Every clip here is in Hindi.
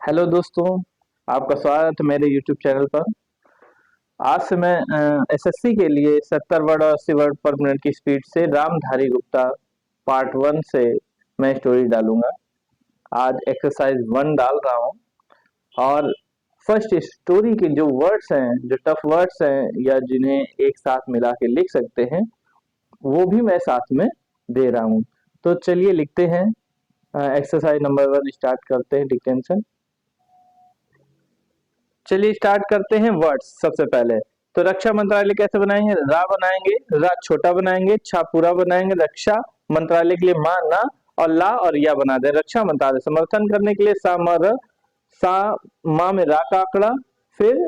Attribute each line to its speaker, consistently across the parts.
Speaker 1: हेलो दोस्तों, आपका स्वागत है मेरे यूट्यूब चैनल पर। आज से मैं एसएससी के लिए 70 वर्ड और 80 वर्ड पर मिनट की स्पीड से रामधारी गुप्ता पार्ट 1 से मैं स्टोरी डालूंगा। आज एक्सरसाइज 1 डाल रहा हूँ और फर्स्ट स्टोरी के जो वर्ड्स हैं, जो टफ वर्ड्स हैं या जिन्हें एक साथ मिला के लिख सकते हैं, वो भी मैं साथ में दे रहा हूँ। तो चलिए लिखते हैं। एक्सरसाइज नंबर 1 स्टार्ट करते हैं डिक्टेंशन। चलिए स्टार्ट करते हैं वर्ड्स। सबसे पहले तो रक्षा मंत्रालय कैसे बनाएंगे? रा बनाएंगे, रा छोटा बनाएंगे, छा पूरा बनाएंगे, रक्षा मंत्रालय के लिए मा ना और ला और या बना दे। रक्षा मंत्रालय समर्थन करने के लिए सा मर, सा मा में रा का आंकड़ा, फिर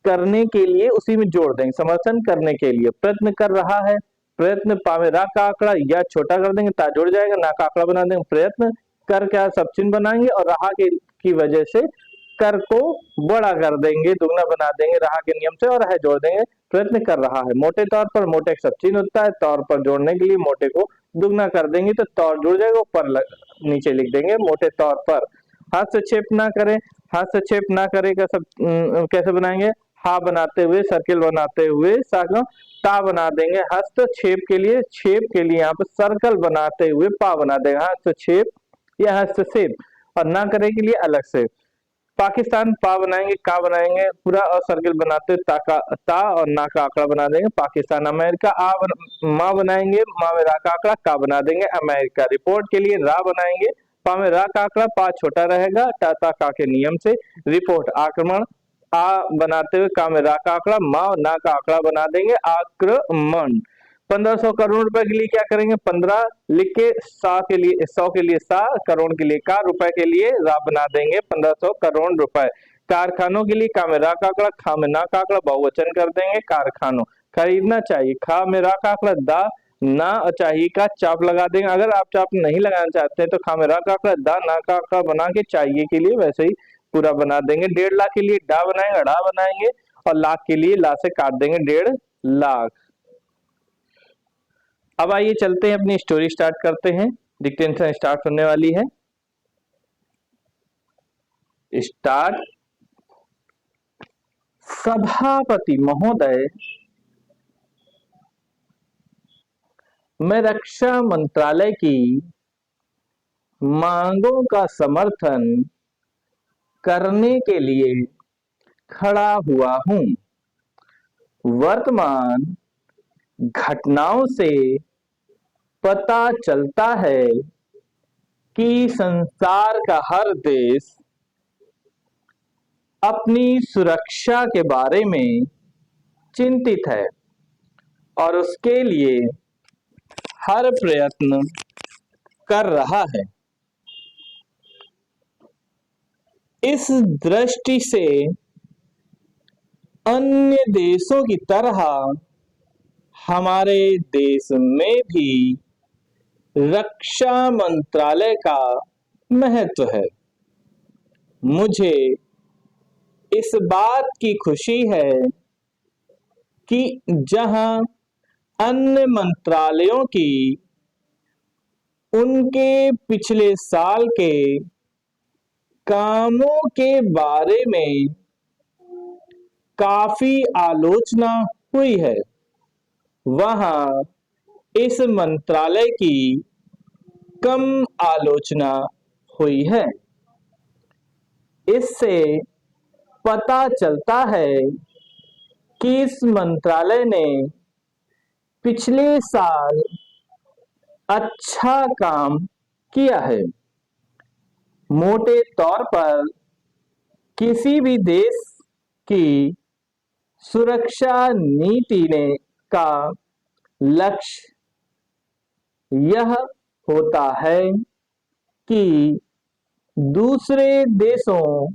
Speaker 1: करने के लिए उसी में जोड़ देंगे, समर्थन करने के लिए। प्रयत्न कर रहा है, प्रयत्न पा में रा का आंकड़ा या छोटा कर देंगे, ता जुड़ जाएगा, ना का आंकड़ा बना देंगे। प्रयत्न कर क्या सब चिन्ह बनाएंगे और रहा की वजह से कर को बड़ा कर देंगे, दुगना बना देंगे रहा के नियम से, और है जोड़ देंगे। प्रयत्न कर रहा है, मोटे तौर पर मोटे एक सब चिन्ह होता है, तौर पर जोड़ने के लिए मोटे को दुगना कर देंगे तो तौर जुड़ जाएगा, ऊपर नीचे लिख देंगे मोटे तौर पर। हस्तक्षेप ना करें, हस्तक्षेप ना करे का सब कैसे बनाएंगे? हा बनाते हुए, सर्किल बनाते हुए सागा ता बना देंगे। हस्तक्षेप के लिए, छेप के लिए यहाँ पे सर्कल बनाते हुए पा बना देंगे। हस्तक्षेप या हस्तक्षेप, और ना करे के लिए अलग से। पाकिस्तान पा बनाएंगे, का बनाएंगे पूरा और सर्किल बनाते हुए ता और ना का आंकड़ा बना देंगे पाकिस्तान। अमेरिका माँ बनाएंगे, माँ में रा का आंकड़ा, का बना देंगे अमेरिका। रिपोर्ट के लिए रा बनाएंगे, पा में रा का आंकड़ा, पा छोटा रहेगा, टा ता का के नियम से। रिपोर्ट आक्रमण, आ बनाते हुए का में रा का आंकड़ा, माँ और ना का आंकड़ा बना देंगे आक्रमण। 1500 करोड़ रुपए के लिए क्या करेंगे? 15 लिख के, 100 के लिए 100 के लिए सा, करोड़ के लिए का, रुपए के लिए रा बना देंगे 1500 करोड़ रुपए। कारखानों के लिए का में रा का आंकड़ा, खा में ना का आंकड़ा, बहुवचन कर देंगे कारखानों। खरीदना चाहिए, खा में रा का आंकड़ा, दा ना और चाहिए का चाप लगा देंगे। अगर आप चाप नहीं लगाना चाहते हैं तो खा में रा का आंकड़ा, दा ना का आंकड़ा बना के चाहिए के लिए वैसे ही पूरा बना देंगे। 1.5 लाख के लिए डा बनाएंगे, अड़ा बनाएंगे, और लाख के लिए ला से काट देंगे 1.5 लाख। अब आइए चलते हैं, अपनी स्टोरी स्टार्ट करते हैं। डिक्टेंशन स्टार्ट होने वाली है। स्टार्ट। सभापति महोदय, मैं रक्षा मंत्रालय की मांगों का समर्थन करने के लिए खड़ा हुआ हूं। वर्तमान घटनाओं से पता चलता है कि संसार का हर देश अपनी सुरक्षा के बारे में चिंतित है और उसके लिए हर प्रयत्न कर रहा है। इस दृष्टि से अन्य देशों की तरह हमारे देश में भी रक्षा मंत्रालय का महत्व है। मुझे इस बात की खुशी है कि जहां अन्य मंत्रालयों की उनके पिछले साल के कामों के बारे में काफी आलोचना हुई है, वहां इस मंत्रालय की कम आलोचना हुई है। इससे पता चलता है कि इस मंत्रालय ने पिछले साल अच्छा काम किया है। मोटे तौर पर किसी भी देश की सुरक्षा नीति ने का लक्ष्य यह होता है कि दूसरे देशों,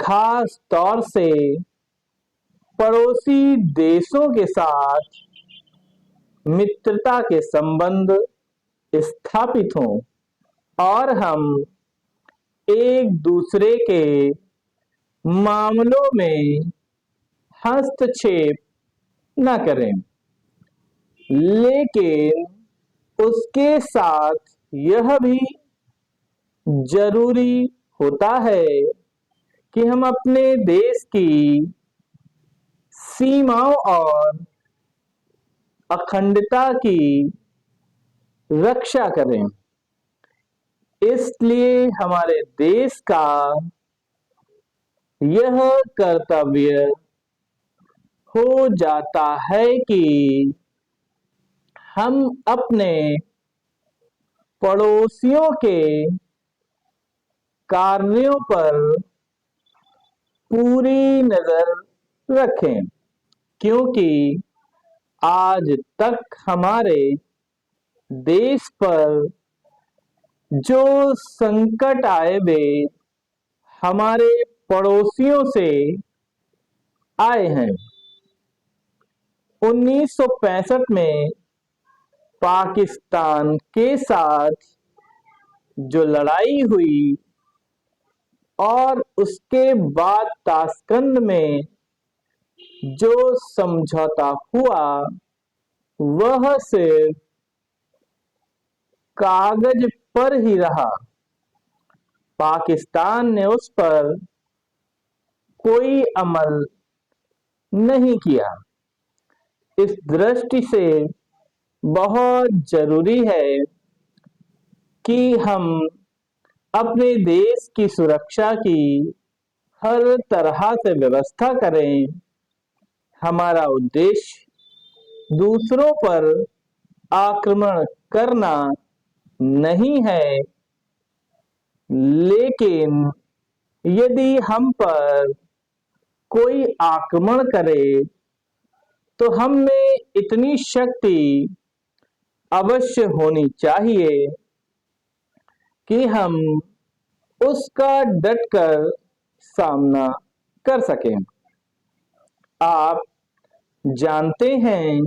Speaker 1: खास तौर से पड़ोसी देशों के साथ मित्रता के संबंध स्थापित हों और हम एक दूसरे के मामलों में हस्तक्षेप न करें, लेकिन उसके साथ यह भी जरूरी होता है कि हम अपने देश की सीमाओं और अखंडता की रक्षा करें। इसलिए हमारे देश का यह कर्तव्य हो जाता है कि हम अपने पड़ोसियों के कार्यों पर पूरी नजर रखें, क्योंकि आज तक हमारे देश पर जो संकट आए वे हमारे पड़ोसियों से आए हैं। 1965 में पाकिस्तान के साथ जो लड़ाई हुई और उसके बाद ताशकंद में जो समझौता हुआ, वह सिर्फ कागज पर ही रहा। पाकिस्तान ने उस पर कोई अमल नहीं किया। इस दृष्टि से बहुत जरूरी है कि हम अपने देश की सुरक्षा की हर तरह से व्यवस्था करें। हमारा उद्देश्य दूसरों पर आक्रमण करना नहीं है, लेकिन यदि हम पर कोई आक्रमण करे तो हम में इतनी शक्ति अवश्य होनी चाहिए कि हम उसका डटकर सामना कर सकें। आप जानते हैं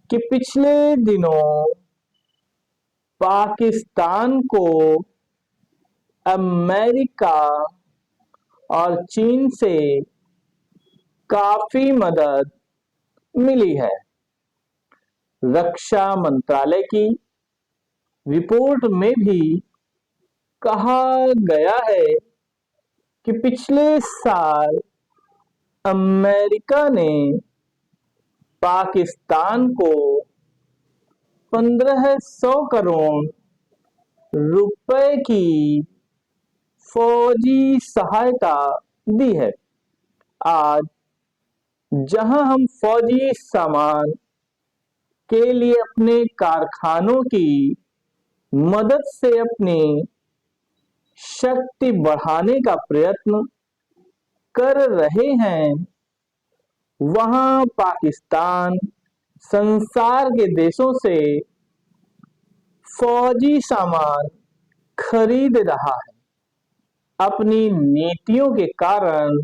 Speaker 1: कि पिछले दिनों पाकिस्तान को अमेरिका और चीन से काफी मदद मिली है। रक्षा मंत्रालय की रिपोर्ट में भी कहा गया है कि पिछले साल अमेरिका ने पाकिस्तान को 1500 करोड़ रुपए की फौजी सहायता दी है। आज जहां हम फौजी सामान के लिए अपने कारखानों की मदद से अपनी शक्ति बढ़ाने का प्रयत्न कर रहे हैं, वहां पाकिस्तान संसार के देशों से फौजी सामान खरीद रहा है। अपनी नीतियों के कारण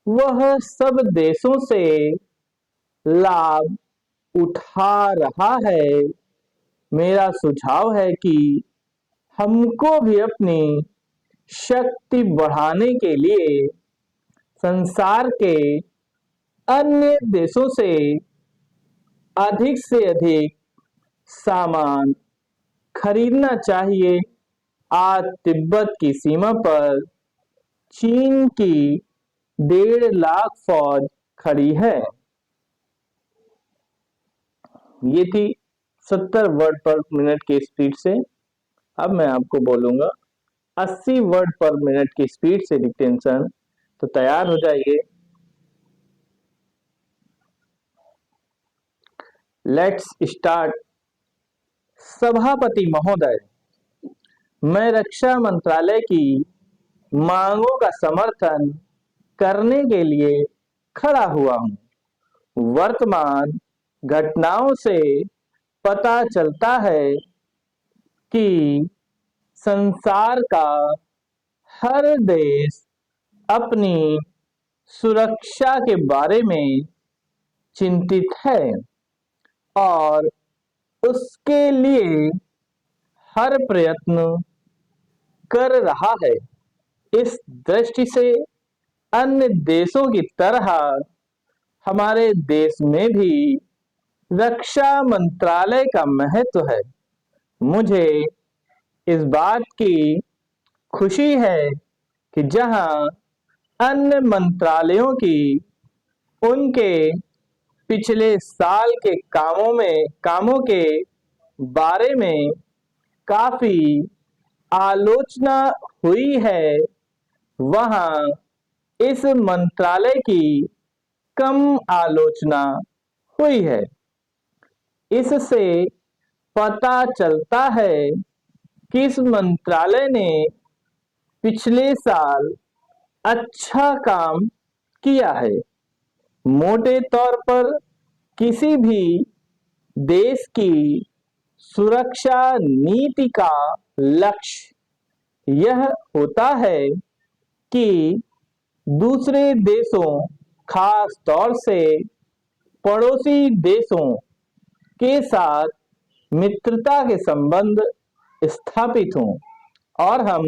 Speaker 1: वह सब देशों से लाभ उठा रहा है। मेरा सुझाव है कि हमको भी अपनी शक्ति बढ़ाने के लिए संसार के अन्य देशों से अधिक सामान खरीदना चाहिए। आज तिब्बत की सीमा पर चीन की 1.5 लाख फौज खड़ी है। ये थी 70 वर्ड पर मिनट की स्पीड से। अब मैं आपको बोलूंगा 80 वर्ड पर मिनट की स्पीड से डिक्टेंशन। तो तैयार हो जाइए। Let's start. सभापति महोदय, मैं रक्षा मंत्रालय की मांगों का समर्थन करने के लिए खड़ा हुआ हूं। वर्तमान घटनाओं से पता चलता है कि संसार का हर देश अपनी सुरक्षा के बारे में चिंतित है और उसके लिए हर प्रयत्न कर रहा है। इस दृष्टि से अन्य देशों की तरह हमारे देश में भी रक्षा मंत्रालय का महत्व है। मुझे इस बात की खुशी है कि जहां अन्य मंत्रालयों की उनके पिछले साल के कामों के बारे में काफी आलोचना हुई है, वहां इस मंत्रालय की कम आलोचना हुई है। इससे पता चलता है कि इस मंत्रालय ने पिछले साल अच्छा काम किया है। मोटे तौर पर किसी भी देश की सुरक्षा नीति का लक्ष्य यह होता है कि दूसरे देशों, खास तौर से पड़ोसी देशों के साथ मित्रता के संबंध स्थापित हों और हम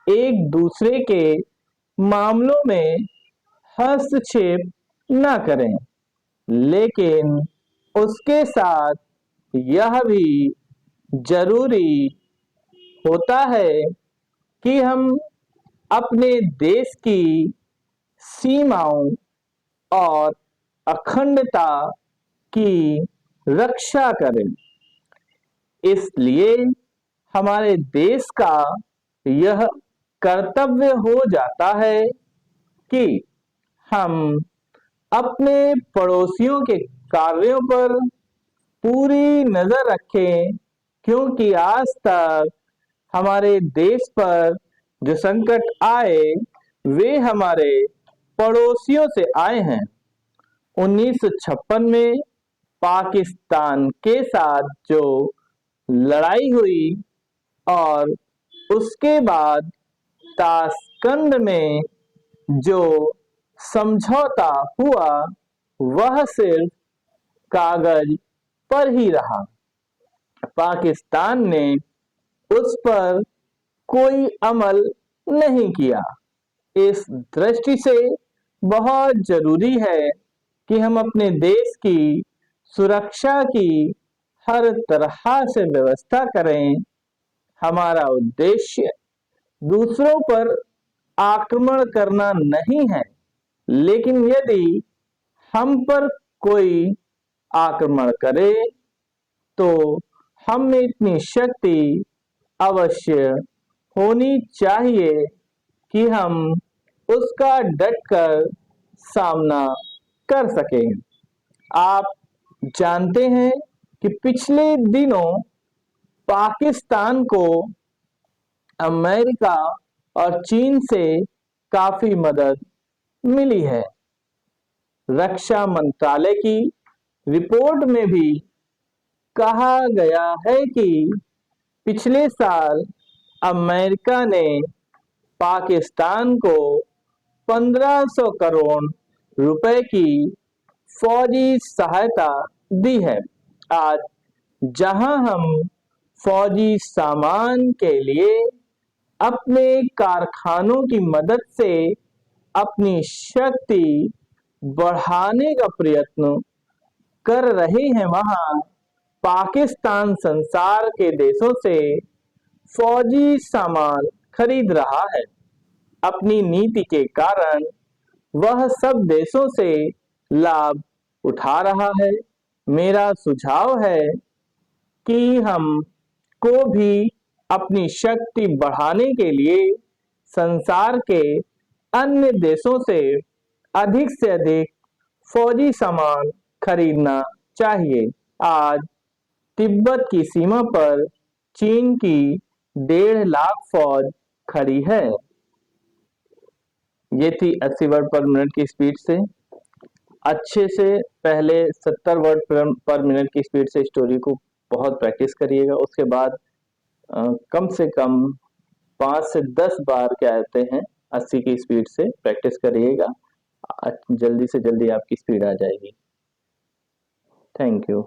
Speaker 1: एक दूसरे के मामलों में हस्तक्षेप न करें। लेकिन उसके साथ यह भी जरूरी होता है कि हम अपने देश की सीमाओं और अखंडता की रक्षा करें। इसलिए हमारे देश का यह कर्तव्य हो जाता है कि हम अपने पड़ोसियों के कार्यों पर पूरी नजर रखें, क्योंकि आज तक हमारे देश पर जो संकट आए वे हमारे पड़ोसियों से आए हैं। 1956 में पाकिस्तान के साथ जो लड़ाई हुई और उसके बाद ताशकंद में जो समझौता हुआ वह सिर्फ कागज पर ही रहा। पाकिस्तान ने उस पर कोई अमल नहीं किया। इस दृष्टि से बहुत जरूरी है कि हम अपने देश की सुरक्षा की हर तरह से व्यवस्था करें। हमारा उद्देश्य दूसरों पर आक्रमण करना नहीं है, लेकिन यदि हम पर कोई आक्रमण करे तो हम में इतनी शक्ति अवश्य होनी चाहिए कि हम उसका डटकर सामना कर सकें। आप जानते हैं कि पिछले दिनों पाकिस्तान को अमेरिका और चीन से काफी मदद मिली है। रक्षा मंत्रालय की रिपोर्ट में भी कहा गया है कि पिछले साल अमेरिका ने पाकिस्तान को 1500 करोड़ रुपए की फौजी सहायता दी है। आज जहां हम फौजी सामान के लिए अपने कारखानों की मदद से अपनी शक्ति बढ़ाने का प्रयत्न कर रहे हैं, वहां पाकिस्तान संसार के देशों से फौजी सामान खरीद रहा है। अपनी नीति के कारण वह सब देशों से लाभ उठा रहा है। मेरा सुझाव है कि हम को भी अपनी शक्ति बढ़ाने के लिए संसार के अन्य देशों से अधिक फौजी सामान खरीदना चाहिए। आज तिब्बत की सीमा पर चीन की 1.5 लाख फौज खड़ी है। ये थी 80 वर्ड पर मिनट की स्पीड से। अच्छे से पहले 70 वर्ड पर मिनट की स्पीड से स्टोरी को बहुत प्रैक्टिस करिएगा। उसके बाद कम से कम 5 से 10 बार क्या कहते हैं 80 की स्पीड से प्रैक्टिस करिएगा। जल्दी से जल्दी आपकी स्पीड आ जाएगी। Thank you.